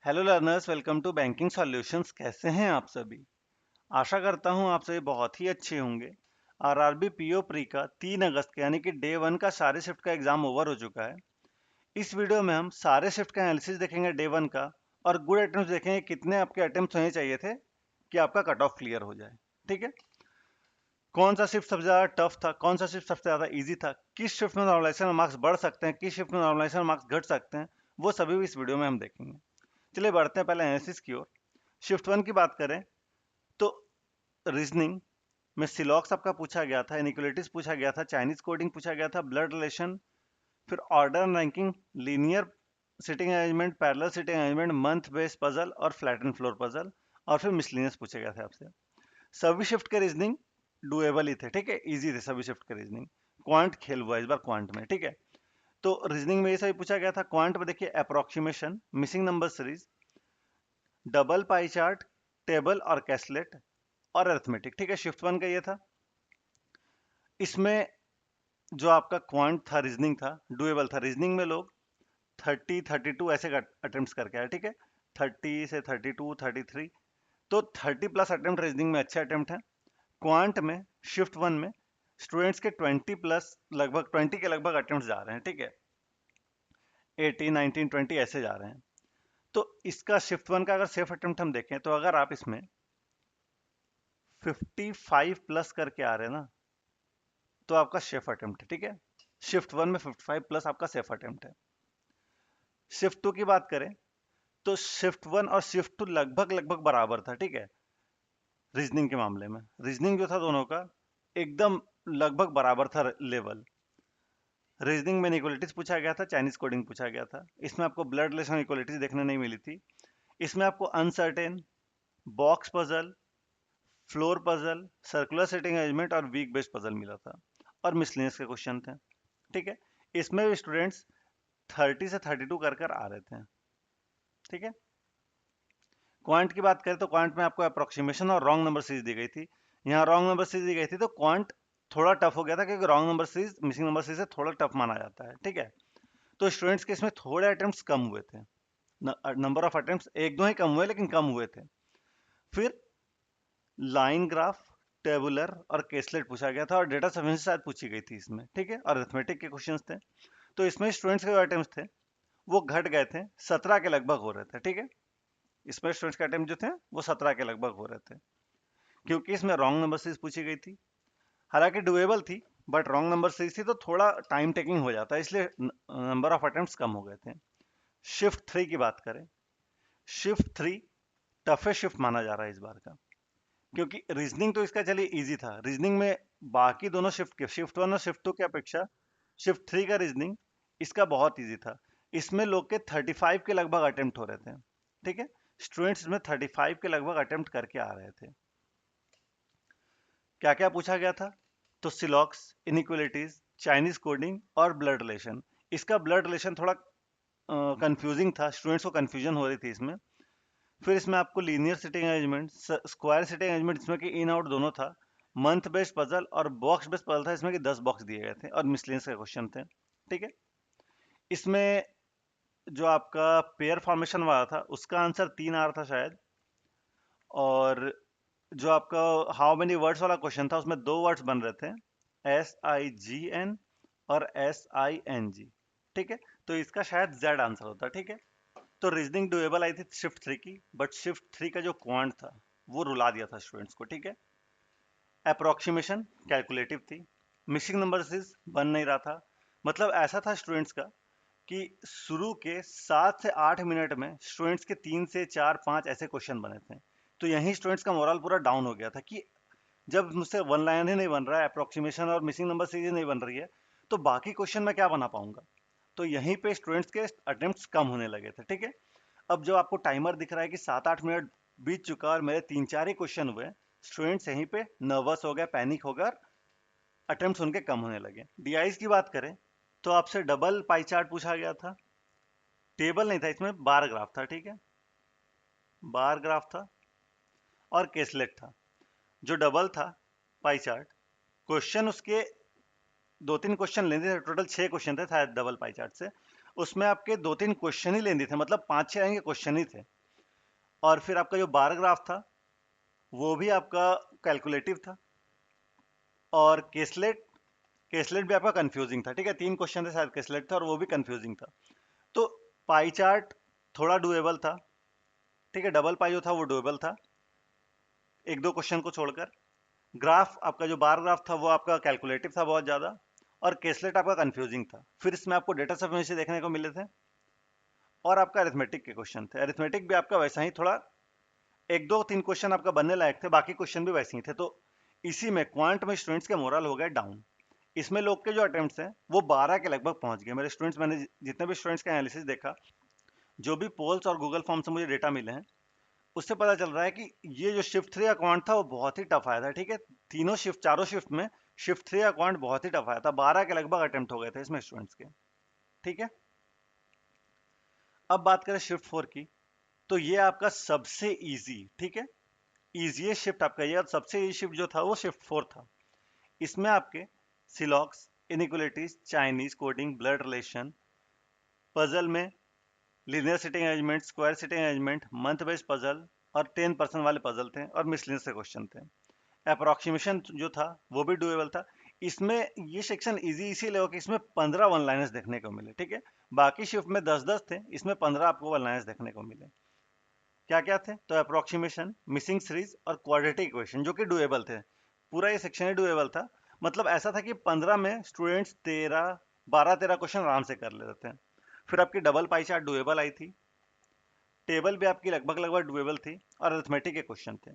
Hello learners, welcome to banking solutions. कैसे हैं आप सभी? आशा करता हूं आप सभी बहुत ही अच्छे होंगे। आरआरबी पीओ प्री का 3 अगस्त के यानी कि डे 1 का सारे शिफ्ट का एग्जाम ओवर हो चुका है। इस वीडियो में हम सारे शिफ्ट का एनालिसिस देखेंगे डे 1 का, और गुड अटेम्प्ट देखेंगे कितने आपके अटेम्प्ट होने चाहिए थे कि आपका कट ऑफ क्लियर हो जाए। ठीक है, कौन सा शिफ्ट सबसे ज्यादा टफ था, कौन सा शिफ्ट सबसे ज्यादा इजी था, किस शिफ्ट में नॉर्मलाइजेशन मार्क्स बढ़ सकते हैं, किस शिफ्ट में नॉर्मलाइजेशन मार्क्स घट सकते हैं, वो सभी भी इस वीडियो में हम देखेंगे। चलिए बढ़ते हैं पहले एनालिसिस की ओर। शिफ्ट 1 की बात करें तो रीजनिंग में सिलॉक्स आपका पूछा गया था, इनइक्वालिटीज पूछा गया था, चाइनीज कोडिंग पूछा गया था, ब्लड रिलेशन, फिर order and ranking, linear seating arrangement, parallel sitting arrangement, month based puzzle और फ्लैट एंड फ्लोर पजल, और फिर मिसलिनियस पूछे गए थे आपसे। सभी शिफ्ट के रीजनिंग डुएबल ही थे, ठीक है, इजी थे सभी शिफ्ट के रीजनिंग। क्वांट खेल हुआ इस बार क्वांट में, ठीक है। तो रीजनिंग में ये सभी पूछा गया था। क्वांट में देखिए approximation, missing number series, double pie chart, table और कैसलेट, और अरिथमेटिक, ठीक है। शिफ्ट 1 का ये था। इसमें जो आपका क्वांट था, रीजनिंग था, डुएबल था। रीजनिंग में लोग 30 32 ऐसे अटेम्प्ट्स करके आए, ठीक है, 30 से 32 33, तो 30+ अटेम्प्ट रीजनिंग में अच्छे अटेम्प्ट हैं। क्वांट में शिफ्ट 1 में स्टूडेंट्स के 20+ लगभग 20 के लगभग अटेम्प्ट जा रहे हैं, ठीक है, 18 19 20 ऐसे जा रहे हैं। तो इसका शिफ्ट 1 का अगर सेफ अटेम्प्ट हम देखें तो अगर आप इसमें 55+ करके आ रहे हैं ना, तो आपका सेफ अटेम्प्ट है, ठीक है। शिफ्ट 1 में 55+ आपका सेफ अटेम्प्ट है। शिफ्ट 2 की बात करें तो शिफ्ट 1 और शिफ्ट 2 लगभग लगभग बराबर था, ठीक है। रीजनिंग के मामले में रीजनिंग जो था दोनों का एकदम लगभग बराबर था लेवल। रीजनिंग में इक्वलिटीज पूछा गया था, चाइनीज कोडिंग पूछा गया था। इसमें आपको ब्लड रिलेशन इक्वलिटीज देखने नहीं मिली थी। इसमें आपको uncertain, box puzzle, floor puzzle, circular setting arrangement और वीक बेस्ड पजल मिला था, और मिसलेनियस के क्वेश्चन थे, ठीक है। इसमें भी स्टूडेंट्स 30 से 32 कर कर आ रहे थे, ठीक है। क्वांट की बात करें तो क्वांट में आपको अप्रोक्सीमेशन और रॉन्ग नंबर सीरीज दी गई थी। यहाँ रॉन्ग नंबर सीरीज दी गई थी तो क्वांट थोड़ा टफ हो गया था, क्योंकि wrong number series missing number series से थोड़ा टफ माना जाता है, ठीक है। तो स्टूडेंट्स के इसमें थोड़े अटेम्प्ट्स कम हुए थे। नंबर ऑफ अटेम्प्ट्स एक दो ही कम हुए, लेकिन कम हुए थे। फिर लाइन ग्राफ, टेबुलर और केसलेट पूछा गया था, और डेटा सफिशिएंसी शायद पूछी गई थी इसमें, ठीक है, और अरिथमेटिक के क्वेश्चंस थे। तो इसमें स्टूडेंट्स के जो अटेम्प्ट्स थे वो घट गए थे, 17 के लगभग हो रहे थे, ठीक है। इसमें स्टूडेंट्स के अटेम्प्ट जो थे वो 17 के लगभग हो रहे थे, क्योंकि इसमें रॉन्ग नंबर सीरीज पूछी गई थी। हालांकि डुएबल थी, बट रॉन्ग नंबर सीरीज थी तो थोड़ा टाइम टेकिंग हो जाता है, इसलिए नंबर ऑफ अटेम्प्ट्स कम हो गए थे। शिफ्ट 3 की बात करें, शिफ्ट 3 टफेस्ट शिफ्ट माना जा रहा है इस बार का, क्योंकि रीजनिंग तो इसका चलिए इजी था। रीजनिंग में बाकी दोनों शिफ्ट के, शिफ्ट 1 और शिफ्ट 2 की अपेक्षा शिफ्ट 3 का रीजनिंग इसका बहुत इजी था। इसमें लोग के 35 के लगभग अटेम्प्ट हो रहे थे, ठीक है। स्टूडेंट्स इसमें 35 के लगभग अटेम्प्ट करके आ रहे थे। क्या क्या पूछा गया था? तो सिलॉक्स, इनइक्वलिटीज, चाइनीज कोडिंग और ब्लड रिलेशन। इसका ब्लड रिलेशन थोड़ा कंफ्यूजिंग था, स्टूडेंट्स को कंफ्यूजन हो रही थी इसमें। फिर इसमें आपको linear seating arrangement, square seating arrangement जिसमें कि इन आउट दोनों था, मंथ बेस्ड पजल और बॉक्स बेस्ड पजल था, इसमें कि 10 बॉक्स दिए गए थे, और मिसलेनियस के क्वेश्चन थे, ठीक है। इसमें जो आपका पेयर फॉर्मेशन वाला था उसका आंसर 3 आ रहा था शायद, और जो आपका हाउ मेनी वर्ड्स वाला क्वेश्चन था उसमें 2 वर्ड्स बन रहे थे, SIGN और SING, ठीक है। तो इसका शायद जेड आंसर होता, ठीक है। तो रीजनिंग डुएबल आई थी शिफ्ट 3 की, बट शिफ्ट 3 का जो क्वांट था वो रुला दिया था स्टूडेंट्स को, ठीक है। अप्रोक्सीमेशन कैलकुलेटिव थी, मिसिंग नंबर सीरीज बन नहीं रहा था। मतलब ऐसा था स्टूडेंट्स का कि शुरू के 7 से 8 मिनट में स्टूडेंट्स के 3 से 4 5 ऐसे क्वेश्चन बने थे। तो यही स्टूडेंट्स का मोरल पूरा डाउन हो गया था कि जब मुझसे वन लाइन ही नहीं बन रहा है, अप्रोक्सीमेशन और मिसिंग नंबर सीरीज नहीं बन रही है, तो बाकी क्वेश्चन मैं क्या बना पाऊंगा। तो यहीं पे स्टूडेंट्स के अटेम्प्ट्स कम होने लगे थे, ठीक है। अब जो आपको टाइमर दिख रहा है कि 7 8 मिनट बीत चुका और मेरे 3 4 ही क्वेश्चन हुए, स्टूडेंट्स यहीं पे नर्वस हो गए, पैनिक हो गए, अटेम्प्ट्स उनके कम होने लगे। डीआईज की बात करें तो आपसे डबल पाई चार्ट पूछा गया था, टेबल नहीं था, इसमें बार ग्राफ था, ठीक है, बार ग्राफ था, और केसलेट था। जो डबल था पाई चार्ट, क्वेश्चन उसके 2 3 क्वेश्चन लेते थे, टोटल 6 क्वेश्चन थे शायद डबल पाई चार्ट से, उसमें आपके 2-3 क्वेश्चन ही लेने थे, मतलब 5-6 आएंगे क्वेश्चन ही थे। और फिर आपका जो बार ग्राफ था वो भी आपका कैलकुलेटिव था, और केसलेट केसलेट भी आपका कंफ्यूजिंग था। ठीक है, 3 क्वेश्चन थे शायद केसलेट था, और वो भी कंफ्यूजिंग था। तो पाई चार्ट थोड़ा डुएबल था। ठीक है, डबल पाई जो था वो डुएबल था, एक दो क्वेश्चन को छोड़कर। ग्राफ आपका जो बार ग्राफ था वो आपका कैलकुलेटिव था बहुत ज्यादा, और केसलेट आपका कंफ्यूजिंग था। फिर इसमें आपको डेटा सफिशिएंसी देखने को मिले थे, और आपका अरिथमेटिक के क्वेश्चन थे। अरिथमेटिक भी आपका वैसा ही, थोड़ा एक दो तीन क्वेश्चन आपका बनने लायक थे, बाकी क्वेश्चन भी वैसे ही थे। तो इसी में क्वांट में स्टूडेंट्स के मोरल हो गए डाउन। इसमें लोग के जो अटेम्प्ट्स हैं वो 12 के लगभग पहुंच गए। मेरे स्टूडेंट्स, मैंने जितने भी स्टूडेंट्स का एनालिसिस देखा, जो भी पोल्स और गूगल फॉर्म से मुझे डेटा मिले हैं, उससे पता चल रहा है कि ये जो शिफ्ट 3 अकाउंट था वो बहुत ही टफ आया था। ठीक है, तीनों शिफ्ट, चारों शिफ्ट में शिफ्ट 3 अकाउंट बहुत ही टफ आया था। 12 के लगभग अटेम्प्ट हो गए थे इसमें स्टूडेंट्स के। ठीक है, अब बात करें शिफ्ट 4 की, तो ये आपका सबसे इजी, ठीक है, इजीएस्ट शिफ्ट आपका ये, और सबसे इजी शिफ्ट जो था वो शिफ्ट 4 था। इसमें आपके सिलॉक्स, inequalities, Chinese coding, blood relation, puzzle में linear seating arrangement, square seating arrangement, month based puzzle, और 10% वाले पजल थे, और मिसलेनियस के क्वेश्चन थे। अप्रोक्सीमेशन जो था वो भी डुएबल था। इसमें ये सेक्शन इजी इसीलिए हो कि इसमें 15 वन लाइनर्स देखने को मिले। ठीक है, बाकी शिफ्ट में 10-10 थे, इसमें 15 आपको वन लाइनर्स देखने को मिले। क्या क्या थे? तो अप्रोक्सीमेशन, मिसिंग सीरीज, और क्वाड्रेटिक इक्वेशन, जो कि डुएबल थे। पूरा ये सेक्शन ही डुएबल था। मतलब ऐसा था कि 15 में स्टूडेंट्स 12-13 क्वेश्चन आराम से कर लेते थे। फिर आपकी डबल पाई चार्ट डुएबल आई थी, टेबल भी आपकी लगभग लगभग डुएबल थी, और अरिथमेटिक के क्वेश्चन थे।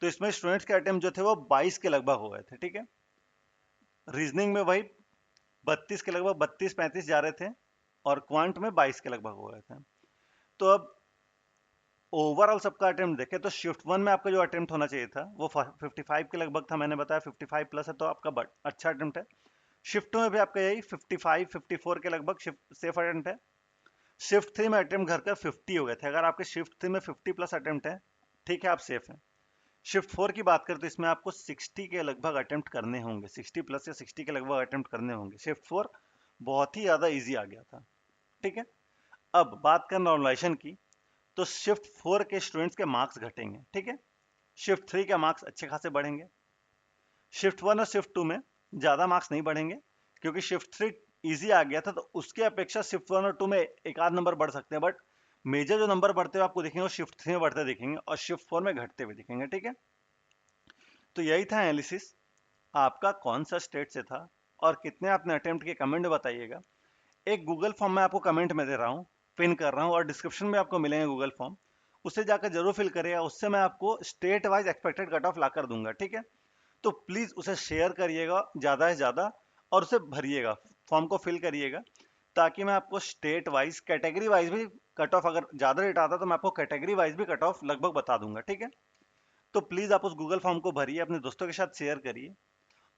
तो इसमें स्टूडेंट्स के अटेम्प्ट जो थे वो 22 के लगभग हो गए थे। ठीक है, रीजनिंग में वही 32 के लगभग, 32-35 जा रहे थे, और क्वांट में 22 के लगभग हो गए थे। तो अब ओवरऑल सबका अटेम्प्ट देखें तो शिफ्ट 1 में आपका जो अटेम्प्ट होना चाहिए था वो 55 के लगभग था। मैंने बताया 55 प्लस है, तो आपका अच्छा अटेम्प्ट है। शिफ्ट 2 में भी आपका यही 55-54 के लगभग सेफ अटेम्प्ट है। शिफ्ट 3 में अटेम्प्ट घर कर 50 हो गए थे। अगर आपके शिफ्ट 3 में 50 प्लस अटेम्प्ट है, ठीक है, आप सेफ हैं। शिफ्ट 4 की बात करें तो इसमें आपको 60 के लगभग अटेम्प्ट करने होंगे, 60 प्लस या 60 के लगभग अटेम्प्ट करने होंगे। शिफ्ट 4 बहुत ही ज्यादा इजी आ गया था। ठीक है, अब बात करें नॉर्मलाइजेशन की, तो शिफ्ट 4 के स्टूडेंट्स के मार्क्स घटेंगे। ठीक है, शिफ्ट 3 के मार्क्स अच्छे खासे बढ़ेंगे। शिफ्ट 1 और शिफ्ट 2 में ज्यादा मार्क्स नहीं बढ़ेंगे, क्योंकि शिफ्ट 3 इजी आ गया था, तो उसके अपेक्षा शिफ्ट 1 और 2 में एक आध नंबर बढ़ सकते हैं। बट मेजर जो नंबर बढ़ते हुए आपको दिखेंगे वो शिफ्ट 3 में बढ़ते दिखेंगे, और शिफ्ट 4 में घटते हुए दिखेंगे। ठीक है, तो यही था एनालिसिस। आपका कौन सा स्टेट से था और कितने आपने अटेम्प्ट किए, कमेंट में बताइएगा। एक गूगल फॉर्म मैं आपको कमेंट में दे रहा हूँ, पिन कर रहा हूँ, और डिस्क्रिप्शन में आपको मिलेंगे गूगल फॉर्म, उससे जाकर जरूर फिल करिएगा। उससे मैं आपको state wise expected cut off ला कर दूंगा। ठीक है, तो प्लीज उसे शेयर करिएगा ज्यादा से ज्यादा, और उसे भरिएगा, फॉर्म को फिल करिएगा, ताकि मैं आपको स्टेट वाइज, कैटेगरी वाइज भी कट ऑफ, अगर ज्यादा रेट आता तो मैं आपको कैटेगरी वाइज भी कट ऑफ लगभग बता दूंगा। ठीक है, तो प्लीज आप उस गूगल फॉर्म को भरिए, अपने दोस्तों के साथ शेयर करिए,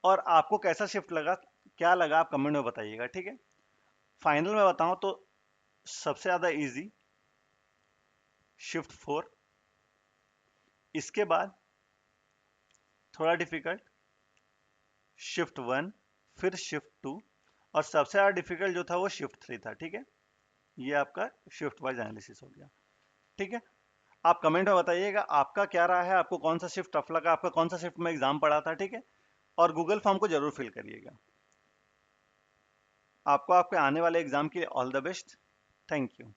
और आपको कैसा शिफ्ट लगा, क्या लगा, आप कमेंट में बताइएगा। ठीक है, फाइनल में बताऊं तो सबसे ज्यादा इजी शिफ्ट 4, इसके बाद थोड़ा डिफिकल्ट शिफ्ट 1, फिर शिफ्ट 2, और सबसे ज्यादा डिफिकल्ट जो था वो शिफ्ट 3 था। ठीक है, ये आपका शिफ्ट वाइज एनालिसिस हो गया। ठीक है, आप कमेंट में बताइएगा आपका क्या रहा है, आपको कौन सा शिफ्ट टफ लगा, आपका कौन सा शिफ्ट में एग्जाम पड़ा था। ठीक है, और गूगल फॉर्म को जरूर फिल करिएगा। आपको आपके आने वाले एग्जाम के लिए all the best. Thank you.